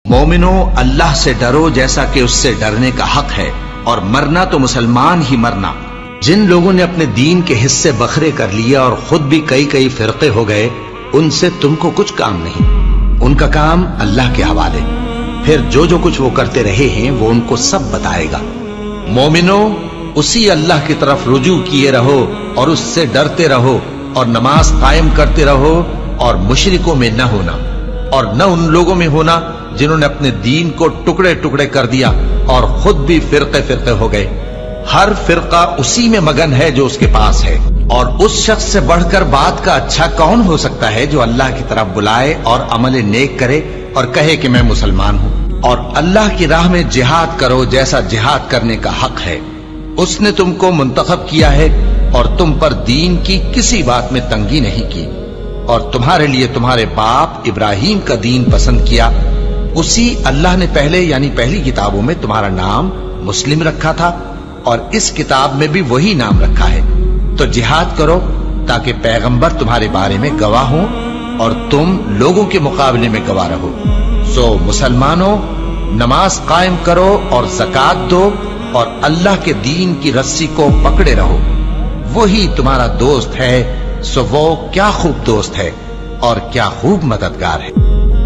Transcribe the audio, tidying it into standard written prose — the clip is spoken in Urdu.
مومنو اللہ سے ڈرو جیسا کہ اس سے ڈرنے کا حق ہے، اور مرنا تو مسلمان ہی مرنا۔ جن لوگوں نے اپنے دین کے حصے بکھرے کر لیے اور خود بھی کئی فرقے ہو گئے، ان سے تم کو کچھ کام نہیں، ان کا کام اللہ کے حوالے، پھر جو کچھ وہ کرتے رہے ہیں وہ ان کو سب بتائے گا۔ مومنو اسی اللہ کی طرف رجوع کیے رہو اور اس سے ڈرتے رہو، اور نماز قائم کرتے رہو، اور مشرکوں میں نہ ہونا، اور نہ ان لوگوں میں ہونا جنہوں نے اپنے دین کو ٹکڑے ٹکڑے کر دیا اور خود بھی فرقے ہو گئے۔ ہر فرقہ اسی میں مگن ہے جو اس کے پاس ہے، اور اس شخص سے بڑھ کر بات کا اچھا کون ہو سکتا ہے جو اللہ کی طرف بلائے اور عمل نیک کرے اور کہے کہ میں مسلمان ہوں۔ اور اللہ کی راہ میں جہاد کرو جیسا جہاد کرنے کا حق ہے۔ اس نے تم کو منتخب کیا ہے اور تم پر دین کی کسی بات میں تنگی نہیں کی، اور تمہارے لیے تمہارے باپ ابراہیم کا دین پسند کیا۔ اسی اللہ نے پہلے یعنی پہلی کتابوں میں تمہارا نام مسلم رکھا تھا، اور اس کتاب میں بھی وہی نام رکھا ہے۔ تو جہاد کرو تاکہ پیغمبر تمہارے بارے میں گواہ ہوں اور تم لوگوں کے مقابلے میں گواہ رہو۔ سو مسلمانوں، نماز قائم کرو اور زکات دو، اور اللہ کے دین کی رسی کو پکڑے رہو، وہی تمہارا دوست ہے۔ سو وہ کیا خوب دوست ہے اور کیا خوب مددگار ہے۔